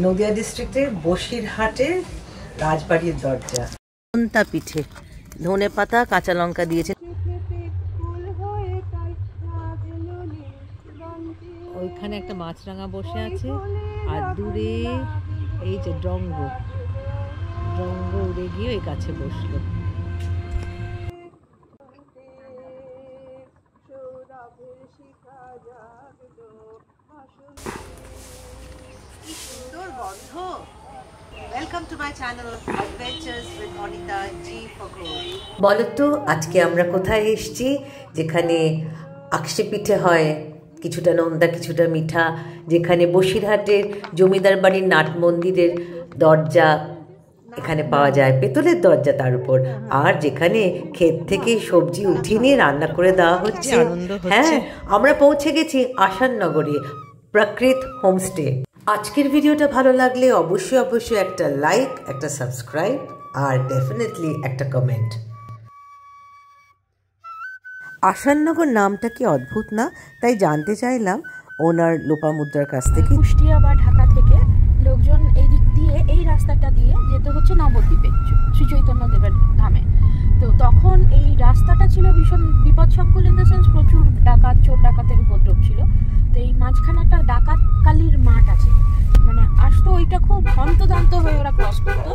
নদিয়া ডিস্ট্রিক্টের বসিরহাটের রাজবাড়ির দরজা। নোনতা পিঠে, ধনে পাতা, কাঁচা লঙ্কা দিয়েছে। ওইখানে একটা মাছরাঙা বসে আছে, আর দূরে এই যে ড্রঙ্গ উড়ে গিয়ে ওই গাছে বসলো। Welcome to my channel Adventures with Anita G for Gold। বলো তো আজকে আমরা কোথায় এসেছি, যেখানে আকশে পিঠে হয়, কিছুটা নোনতা কিছুটা মিঠা, যেখানে বসিরহাটের জমিদার বাড়ির নাট মন্দিরের দরজা এখানে পাওয়া যায়, পেতলের দরজা তার উপর, আর যেখানে ক্ষেত থেকে সবজি উঠিয়ে নিয়ে রান্না করে দেওয়া হচ্ছে। হ্যাঁ, আমরা পৌঁছে গেছি আসাননগরে প্রাকৃত হোমস্টে। আজকের ভিডিওটা ভালো লাগলে অবশ্যই একটা লাইক, একটা সাবস্ক্রাইব আর ডেফিনেটলি একটা কমেন্ট। আসাননগর নামটা কি অদ্ভুত না? তাই জানতে চাইলাম ওনার লোপামুদ্রার কাছ থেকে। কুষ্টিয়া বা ঢাকা থেকে লোকজন এই দিক দিয়ে এই রাস্তাটা দিয়ে যেতে হচ্ছে নবদ্বীপে শ্রী চৈতন্য দেবের ধামে। তো তখন এই রাস্তাটা ছিল ভীষণ বিপদসংকুল, ইন দ্য সেন্স প্রচুর ডাকাত, চোর ডাকাতের উপদ্রব ছিল। তো এই মাঝখানে একটা ডাকাত কালীর মাঠ আছে, মানে আসতো ওইটা খুব হন্তদন্ত হয়ে ওরা ক্রস করতো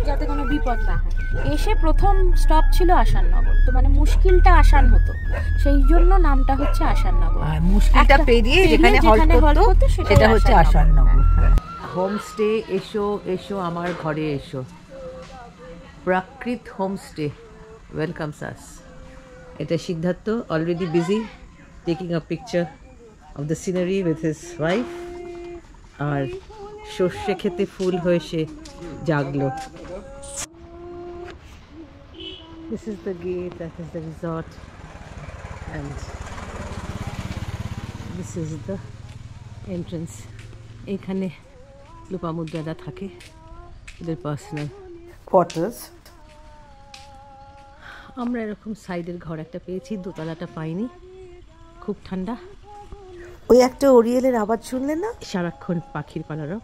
যাতে কোনো বিপদ না হয়। এসে প্রথম স্টপ ছিল আসাননগর, তো মানে মুশকিলটা আসান হতো, সেই জন্য নামটা হচ্ছে আসাননগর। মুশকিলটা পেরিয়ে যেখানে হল্ট করতো সেটা হচ্ছে আসাননগর। হোমস্টে, এসো আমার ঘরে এসো, প্রাকৃত হোমস্টে ওয়েলকামস আস। এটা Siddharth already busy taking a picture of the scenery with his wife, আর সর্ষে খেতে ফুল হয়ে সে জাগলো। This is the gate, that is the resort, and this is the entrance. এখানে লোপামুদ্রারা থাকে, এদের পার্সোনাল কোয়ার্টার্স। আমরা এরকম সাইডের ঘর একটা পেয়েছি, দোতলাটা পাইনি, খুব ঠান্ডা। ওই একটা ওরিয়েলের আওয়াজ শুনলেন না? সারাক্ষণ পাখির পালারও।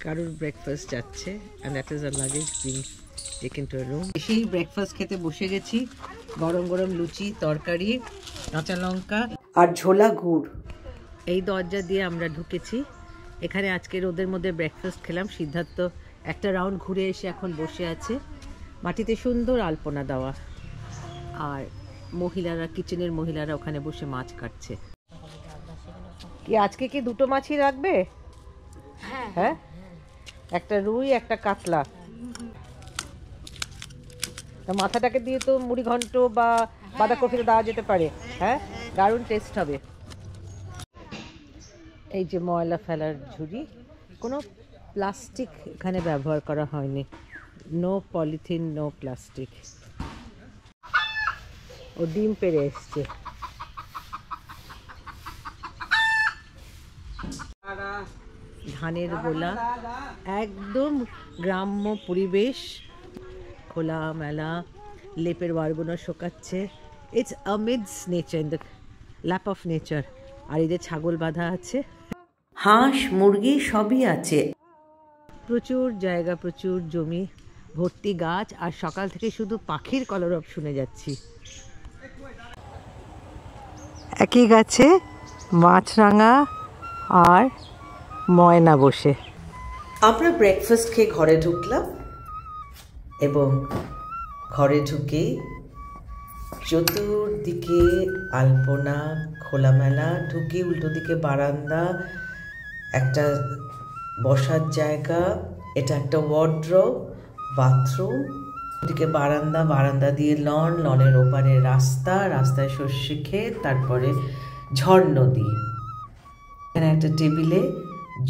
কারোর ব্রেকফাস্ট যাচ্ছে, and that is a luggage being taken to a room. সেই ব্রেকফাস্ট খেতে বসে গেছি, গরম গরম লুচি, তরকারি, কাঁচা লঙ্কা আর ঝোলা গুড়। এই দরজা দিয়ে আমরা ঢুকেছি। এখানে আজকে রোদের মধ্যে ব্রেকফাস্ট খেলাম। সিদ্ধার্থ একটা রাউন্ড ঘুরে এসে এখন বসে আছে। মাটিতে সুন্দর আলপনা দেওয়া, আর মহিলারা, কিচেনের মহিলারা ওখানে বসে মাছ কাটছে। কি আজকে কি দুটো মাছই রাখবে? হ্যাঁ, একটা রুই, একটা কাতলা। মাথাটাকে দিয়ে তো মুড়ি ঘন্ট বা বাঁধাকপিতে দেওয়া যেতে পারে। হ্যাঁ, দারুণ টেস্ট হবে। এই যে ময়লা ফেলার ঝুড়ি, কোনো প্লাস্টিক এখানে ব্যবহার করা হয়নি, নো পলিথিন, নো প্লাস্টিক। ও ডিম পেড়ে এসছে। ধানের গোলা, একদম গ্রাম্য পরিবেশ, খোলা মেলা, লেপের ওয়ারগুলো শোকাচ্ছে। It's amidst nature, in the lap of nature. আর এই যে ছাগল বাঁধা আছে, হাঁস মুরগি সবই আছে, প্রচুর জায়গা, প্রচুর জমি, ভর্তি গাছ, আর সকাল থেকে শুধু পাখির কলরব শুনে যাচ্ছি। একই গাছে মাছরাঙা আর ময়না বসে। আমরা ব্রেকফাস্ট খেয়ে ঘরে ঢুকলাম, এবং ঘরে ঢুকে চতুর্দিকে আলপনা, খোলামেলা, ঢুকে উল্টো দিকে বারান্দা, একটা বসার জায়গা, এটা একটা ওয়ার্ড্রোব, বাথরুম, ওদিকে বারান্দা, বারান্দা দিয়ে লন, লনের ওপারে রাস্তা, রাস্তায় সর্ষে ক্ষেত, তারপরে ঝড় নদী। এখানে একটা টেবিলে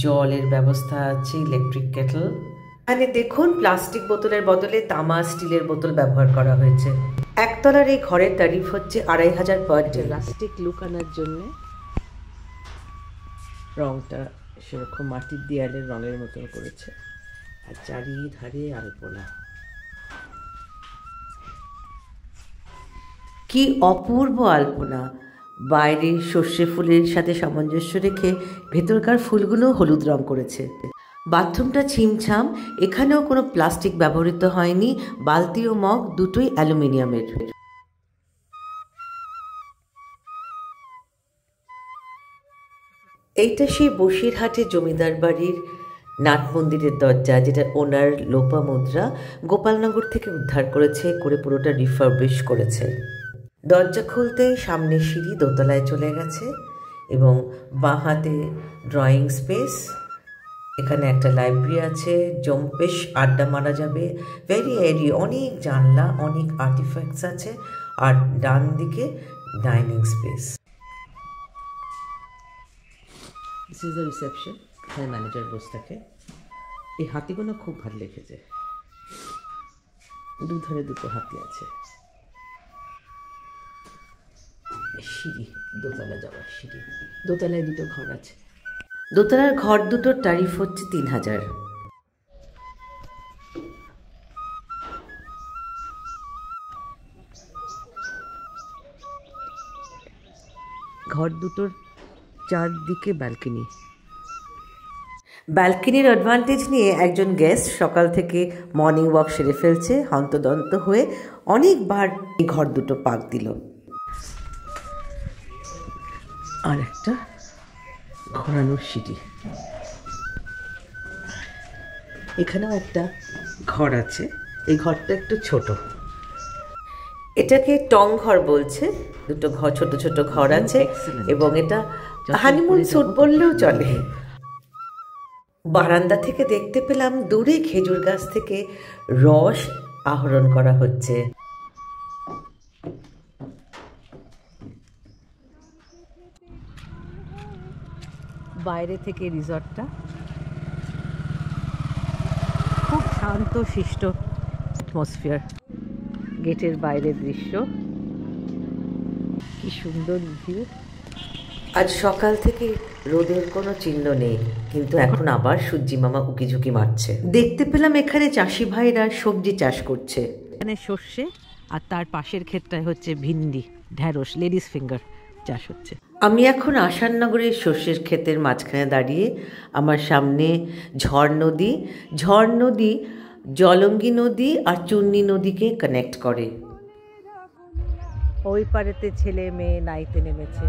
জলের ব্যবস্থা আছে, ইলেকট্রিক কেটল। এখানে দেখুন প্লাস্টিক বোতলের বদলে তামা, স্টিলের বোতল ব্যবহার করা হয়েছে। একতলার এই ঘরের তারিফ হচ্ছে 2500 পার ডে। প্লাস্টিক লুক আনার জন্য রংটা সেরকম মাটির দেয়ালের রঙের মতন করেছে, আর চারিধারে আলপনা। কি অপূর্ব আলপনা! বাইরে সর্ষে ফুলের সাথে সামঞ্জস্য রেখে ভেতরকার ফুলগুলো হলুদ রং করেছে। বাথরুমটা ছিমছাম, এখানেও কোনো প্লাস্টিক ব্যবহৃত হয়নি, বালতি ও মগ দুটোই অ্যালুমিনিয়ামের। এইটা সেই বসিরহাটে জমিদার বাড়ির নাট মন্দিরের দরজা, যেটা ওনার লোপামুদ্রা গোপালনগর থেকে উদ্ধার করেছে, করে পুরোটা রিফারবিশ করেছে। দরজা খুলতে সামনে সিঁড়ি দোতলায় চলে গেছে এবং বাঁ হাতে ড্রয়িং স্পেস। এখানে একটা লাইব্রেরি আছে, জম্পেশ আড্ডা মারা যাবে, ভেরি এরি, অনেক জানলা, অনেক আর্টিফ্যাক্টস আছে। আর ডান দিকে dining space. This is the reception, এখানে ম্যানেজার বসে থাকে। এই হাতিগুলো খুব ভালো লেগেছে, দুধারে দুটো হাতি আছে। সিঁড়ি, দোতলা যাওয়ার সিঁড়ি, দোতলায় দুটো ঘর আছে। দোতলার ঘর দুটোর ট্যারিফ হচ্ছে 3000। ঘর দুটোর চারদিকে ব্যালকনি। ব্যালকনির অ্যাডভান্টেজ নিয়ে একজন গেস্ট সকাল থেকে মর্নিং ওয়াক সেরে ফেলছে, হন্তদন্ত হয়ে অনেকবার এই ঘর দুটো পাক দিল। আর একটা ঘোরানোর সিঁড়ি। এখানেও একটা ঘর আছে, এই ঘরটা একটু ছোট। এটাকে টং ঘর বলছে, দুটো ঘর, ছোট ছোট ঘর আছে, এবং এটা হানিমুন স্যুট বললেও চলে। বারান্দা থেকে দেখতে পেলাম দূরে খেজুর গাছ থেকে রস আহরণ করা হচ্ছে। বাইরে থেকে রিসর্টটা খুব শান্ত শিষ্ট অ্যাটমসফিয়ার। গেটের বাইরের দৃশ্য কি সুন্দর ভিউ। আজ সকাল থেকে রোদের কোনো চিহ্ন নেই, কিন্তু এখন আবার সূর্যি মামা উকিঝুঁকি মারছে। দেখতে পেলাম এখানে চাষি ভাইরা সবজি চাষ করছে। এখানে সর্ষে, আর তার পাশের ক্ষেতটায় হচ্ছে ভিন্ডি, ঢ্যাঁড়স, লেডিস ফিঙ্গার চাষ হচ্ছে। আমি এখন আসাননগরের সর্ষের ক্ষেতের মাঝখানে দাঁড়িয়ে। আমার সামনে ঝড় নদী। ঝড় নদী জলঙ্গি নদী আর চূর্ণী নদীকে কানেক্ট করে। ওই পারেতে ছেলে মেয়ে নাইতে নেমেছে,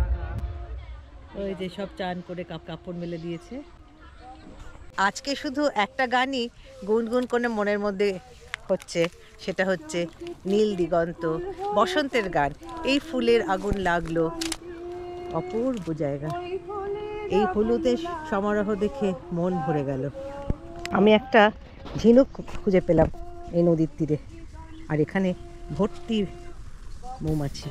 ওই যে সব চান করে কাপড় মেলে দিয়েছে। আজকে শুধু একটা গানই গুনগুন করে মনের মধ্যে হচ্ছে, সেটা হচ্ছে নীল দিগন্ত, বসন্তের গান। এই ফুলের আগুন লাগলো, অপূর্ব জায়গা। এই হলুদের সমারোহ দেখে মন ভরে গেল। আমি একটা ঝিনুক খুঁজে পেলাম এই নদীর তীরে, আর এখানে ভর্তি মৌমাছি।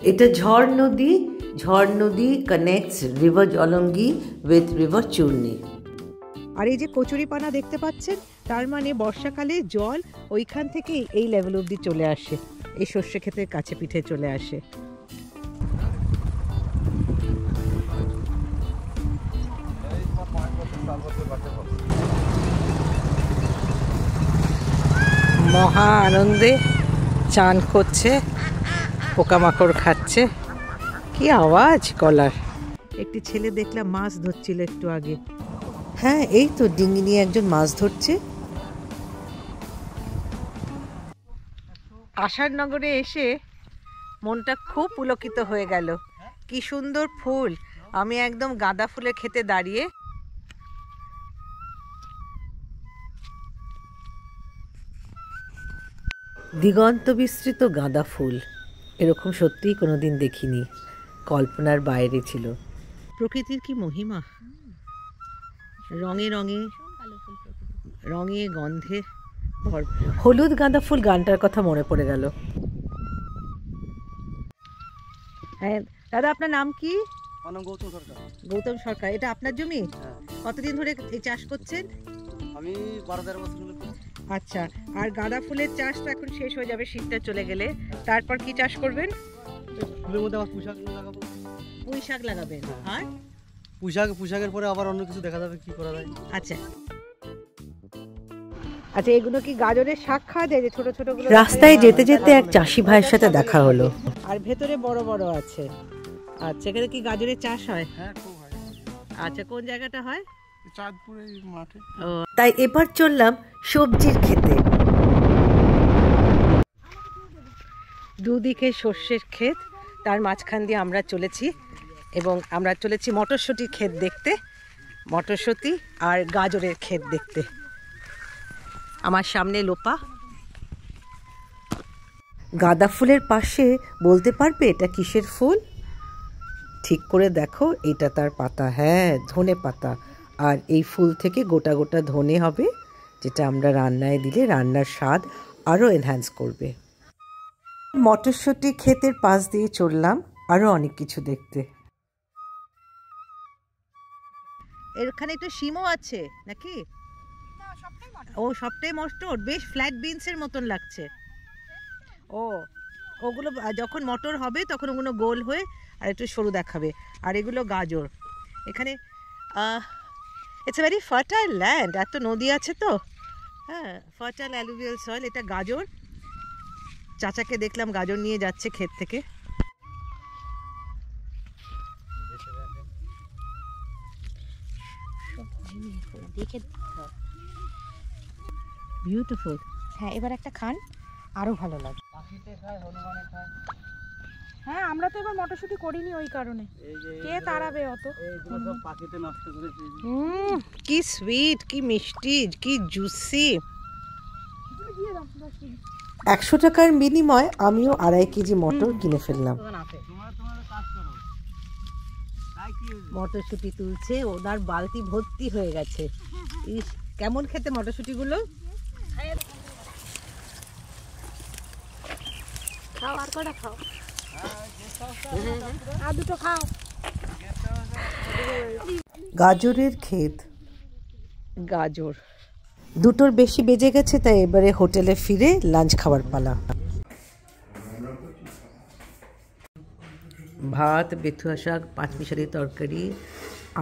এটা ঝড় নদী। ঝড় নদী connects river Jalangi with river Churni. আর এই যে কচুরিপানা দেখতে পাচ্ছেন, তার মানে বর্ষাকালে জল ওইখান থেকে এই লেভেল অবধি চলে আসে, এই সর্ষে ক্ষেতের কাছে পিঠে চলে আসে। মহা আনন্দে চান করছে, পোকামাকড় খাচ্ছে। কি আওয়াজ গলার! একটি ছেলে দেখলাম মাছ ধরছিল একটু আগে। হ্যাঁ, এই তো ডিঙি নিয়ে একজন মাছ ধরছে। আসাননগরে এসে মনটা খুব পুলকিত হয়ে গেল। কি সুন্দর ফুল! আমি একদম গাঁদা ফুলের ক্ষেতে দাঁড়িয়ে। দিগন্ত বিস্তৃত গাঁদা ফুল, এরকম সত্যিই কোনোদিন দেখিনি, কল্পনার বাইরে ছিল। প্রকৃতির কি মহিমা! রঙে রঙে, রঙে গন্ধে হলুদ গাঁদা ফুল গানটার কথা মনে পড়ে গেল। হ্যাঁ দাদা, আপনার নাম কি? গৌতম সরকার। গৌতম সরকার। এটা আপনার জমি? কতদিন ধরে এই চাষ করছেন? আমি 12-13 বছর হলো। আচ্ছা, আর গাঁদা ফুলের চাষ তো এখন শেষ হয়ে যাবে শীতটা চলে গেলে, তারপর কি চাষ করবেন? ফুলের মধ্যে আবার পোশাক লাগাবো। পুঁই শাক লাগাবেন আর পোশাকের পরে আবার অন্য কিছু দেখা যাবে কি করা যায়। আচ্ছা আচ্ছা, এগুলো কি গাজরের শাক খাওয়া যায় যে ছোট ছোট গুলো? রাস্তায় যেতে যেতে এক চাষি ভাইয়ের সাথে দেখা হলো। আর ভেতরে বড় বড় আছে। আচ্ছা, এখানে কি গাজরের চাষ হয়? হ্যাঁ, খুব হয়। আচ্ছা, কোন জায়গাটা হয়? চাঁদপুরের মাঠে। ও, তাই এবার চললাম সবজির ক্ষেতে। দুদিকে সর্ষের ক্ষেত, তার মাঝখান দিয়ে আমরা চলেছি এবং আমরা চলেছি মটরশুঁটির ক্ষেত দেখতে, মটরশুঁটি আর গাজরের ক্ষেত দেখতে। আমার সামনে লোপা। গাঁদা ফুলের পাশে বলতে পারবে এটা কিসের ফুল? ঠিক করে দেখো, এটা তার পাতা। হ্যাঁ, ধনে পাতা। আর এই ফুল থেকে গোটা গোটা ধনে হবে, যেটা আমরা রান্নায় দিলে রান্নার স্বাদ আরও এনহ্যান্স করবে। মটরশুঁটি ক্ষেতের পাশ দিয়ে চললাম আরও অনেক কিছু দেখতে। এখানে একটু শিমও আছে নাকি? ও, সবটাই মটর, বেশ ফ্ল্যাট বিনসের মতন লাগছে। ও, ওগুলো যখন মটর হবে তখন ওগুলো গোল হয়ে আর একটু সরু দেখাবে। আর এগুলো গাজর। এখানে it's a very fertile land, এত নদী আছে তো। হ্যাঁ, ফার্টাইল অ্যালুভিয়াল সয়েল। এটা গাজর, চাচাকে দেখলাম গাজর নিয়ে যাচ্ছে ক্ষেত থেকে। বিউটিফুল। হ্যাঁ, এবার একটা খান, আরো ভালো লাগে। পাখিতে খায়, হনুমানে খায়। হ্যাঁ, আমরা তো এবার মটরশুঁটি করিনি ওই কারণে। কে তাড়াবে অত? এইগুলো সব পাখিতে নষ্ট করে দিয়েছে। কি সুইট, কি মিষ্টি, কি জুসি। 100 টাকার বিনিময়ে আমিও 2.5 কেজি মটর কিনে ফেললাম। মটরশুঁটি তুলছে, ওনার বালতি ভর্তি হয়ে গেছে। ইস, কেমন খেতে মটরশুঁটিগুলো। খাও, আর কটা খাও, আর দুটো খাও। গাজরের ক্ষেত, গাজর। 2টোর বেশি বেজে গেছে, তাই এবারে হোটেলে ফিরে লাঞ্চ খাওয়ার পালা। ভাত, বেথুয়া শাক, পাঁচমিশালি তরকারি,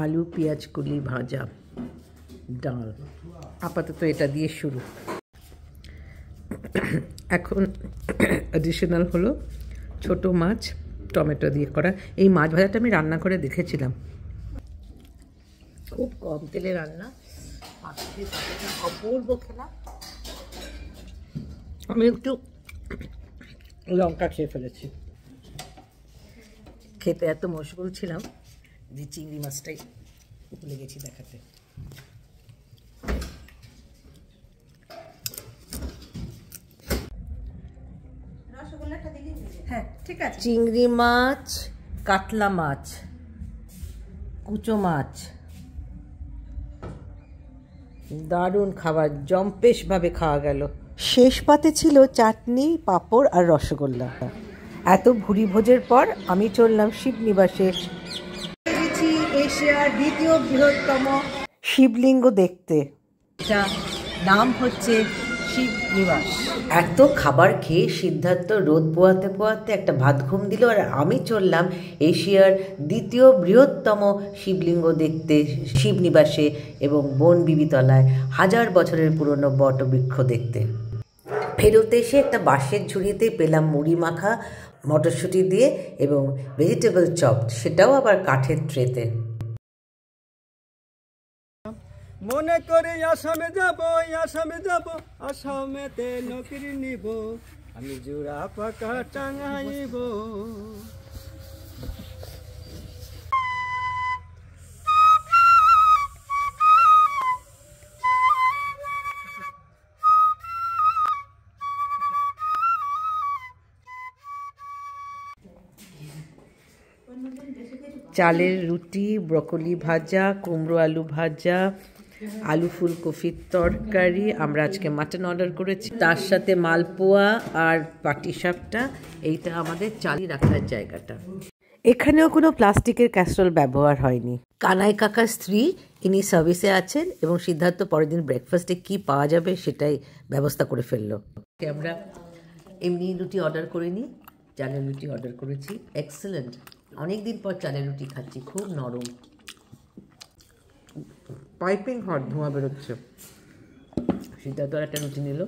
আলু পেঁয়াজ কলি ভাজা, ডাল। আপাতত এটা দিয়ে শুরু। এখন অ্যাডিশনাল হলো ছোট মাছ টমেটো দিয়ে করা। এই মাছ ভাজাটা আমি রান্না করে দেখেছিলাম, খুব কম তেলে রান্না, অপূর্ব খেলা। আমি একটু লঙ্কা খেয়ে ফেলেছি। খেতে এত মশগুল ছিলাম যে চিংড়ি মাছটাই ভুলে গেছি দেখাতে। হ্যাঁ, ঠিক আছে। চিংড়ি মাছ, কাতলা মাছ, কুচো মাছ, দারুণ খাবার, জম্পেশ ভাবে খাওয়া গেল। শেষ পাতে ছিল চাটনি, পাঁপড় আর রসগোল্লা। এত ভুরি ভোজের পর আমি চললাম শিবনিবাসে, এশিয়ার 2য় বৃহত্তম শিবলিঙ্গ দেখতে। এটা নাম হচ্ছে শিবনিবাস। এত খাবার খেয়ে সিদ্ধার্থ রোদ পোয়াতে পোয়াতে একটা ভাত ঘুম দিল, আর আমি চললাম এশিয়ার 2য় বৃহত্তম শিবলিঙ্গ দেখতে শিবনিবাসে এবং বনবিবিতলায় 1000 বছরের পুরনো বটবৃক্ষ দেখতে। ফেরত এসে একটা বাঁশের ঝুড়িতে পেলাম মুড়ি মাখা মটরশুঁটি দিয়ে এবং ভেজিটেবল চপ, সেটাও আবার কাঠের ট্রেতে। মনে করে আসামে যাব, আসামেতে নকরি নিব, আমি জোড়া পাকা টাঙাইব। চালের রুটি, ব্রকলি ভাজা, কুমড়ো আলু ভাজা, আলু ফুলকপির তরকারি। আমরা আজকে মাটন অর্ডার করেছি, তার সাথে মালপোয়া আর পাটিসাপটা। এইটা আমাদের চালি রাখার জায়গাটা। এখানেও কোনো প্লাস্টিকের ক্যাসরোল ব্যবহার হয়নি। কানাই কাকার স্ত্রী, ইনি সার্ভিসে আছেন এবং সিদ্ধার্থ পরের দিন ব্রেকফাস্টে কি পাওয়া যাবে সেটাই ব্যবস্থা করে ফেললো। আমরা এমনি রুটি অর্ডার করিনি, চালের রুটি অর্ডার করেছি, এক্সেলেন্ট। অনেক দিন পর চালের রুটি খাচ্ছি, খুব নরম, পাইপিং হট, ধোঁয়া বেরোচ্ছে। সিদ্ধার্থ একটা রুটি নিল।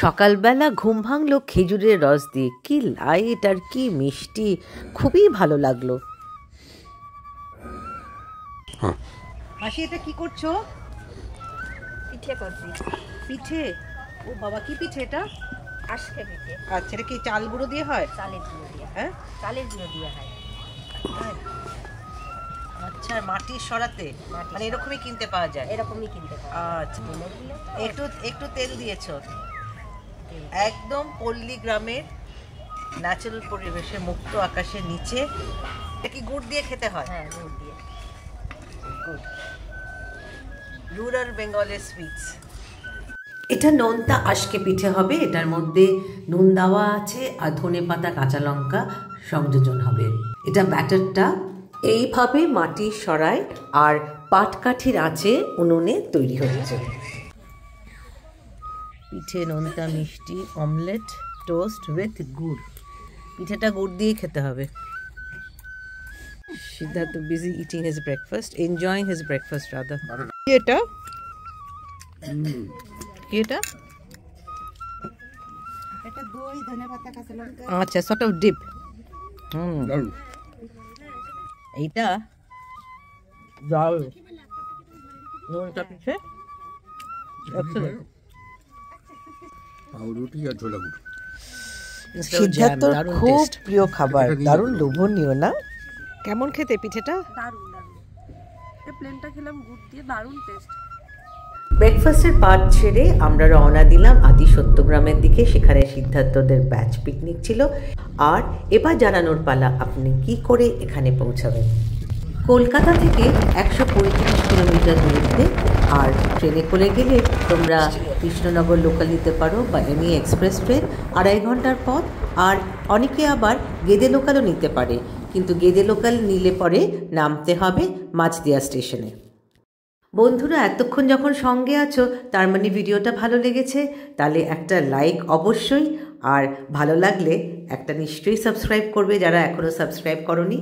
সকালবেলা ঘুম ভাঙলো খেজুরের রস দিয়ে, কি লাইট আর কি মিষ্টি, খুবই ভালো লাগলো। মাসি এটা কি করছো? পিঠে করছি। পিঠে? ও বাবা, কি পিঠে এটা? আজকে পিঠে। আচ্ছা, এটা কি চাল গুঁড়ো দিয়ে হয়? চালের গুঁড়ো দিয়ে। হ্যাঁ, চালের গুঁড়ো দিয়ে হয়। আচ্ছা, মাটির সরাতে মানে এরকমই কিনতে পাওয়া যায়? এরকমই কিনতে পাওয়া আচ্ছা, যায়। একটু একটু তেল দিয়েছো? একদম পল্লী গ্রামের ন্যাচারাল পরিবেশে, মুক্ত আকাশের নিচে। এটা কি গুড় দিয়ে খেতে হয়? হ্যাঁ, গুড় দিয়ে। গুড। রুরাল বেঙ্গলের সুইটস। এটা নোনতা আজকে পিঠে হবে। এটার মধ্যে নুন দেওয়া আছে আর ধনেপাতা, কাঁচা লঙ্কা সংযোজন হবে। এটা ব্যাটারটা এইভাবে মাটির সরায় আর পাটকাঠির আঁচে উনুনে তৈরি হচ্ছে। পিঠে, নোনতা, মিষ্টি, অমলেট, টোস্ট উইথ গুড়। পিঠেটা গুড় দিয়ে খেতে হবে। Siddharth busy eating his breakfast, enjoying his breakfast rather. কি এটা? কি এটা? এটা দই, ধনেপাতা, কাঁচা লঙ্কা। আচ্ছা, সর্ট অফ ডিপ। এইটা ডাল নোনতা পিঠে, এক্সেলেন্ট। রুটি আর ছোলা গুড়। সিদ্ধার্থর খুব প্রিয় খাবার, দারুণ লোভনীয় না? কেমন খেতে পিঠেটা? দারুণ দারুণ। এই প্লেনটা খেলাম গুড় দিয়ে, দারুণ টেস্ট। ব্রেকফাস্টের পার্ট ছেড়ে আমরা রওনা দিলাম আদি সত্যগ্রামের দিকে। সেখানে সিদ্ধার্থদের ব্যাচ পিকনিক ছিল। আর এবার জানানোর পালা আপনি কি করে এখানে পৌঁছাবেন। কলকাতা থেকে 135 কিলোমিটার দূরত্বে। আর ট্রেনে করে গেলে তোমরা কৃষ্ণনগর লোকাল নিতে পারো বা এনি এক্সপ্রেস ট্রেন, 2.5 ঘন্টার পথ। আর অনেকে আবার গেদে লোকালও নিতে পারে, কিন্তু গেদে লোকাল নিলে পরে নামতে হবে মাঝদিয়া স্টেশনে। বন্ধুরা, এতক্ষণ যখন সঙ্গে আছো তার মানে ভিডিওটা ভালো লেগেছে। তাহলে একটা লাইক অবশ্যই, আর ভালো লাগলে একটা নিশ্চয়ই সাবস্ক্রাইব করবে যারা এখনও সাবস্ক্রাইব করোনি।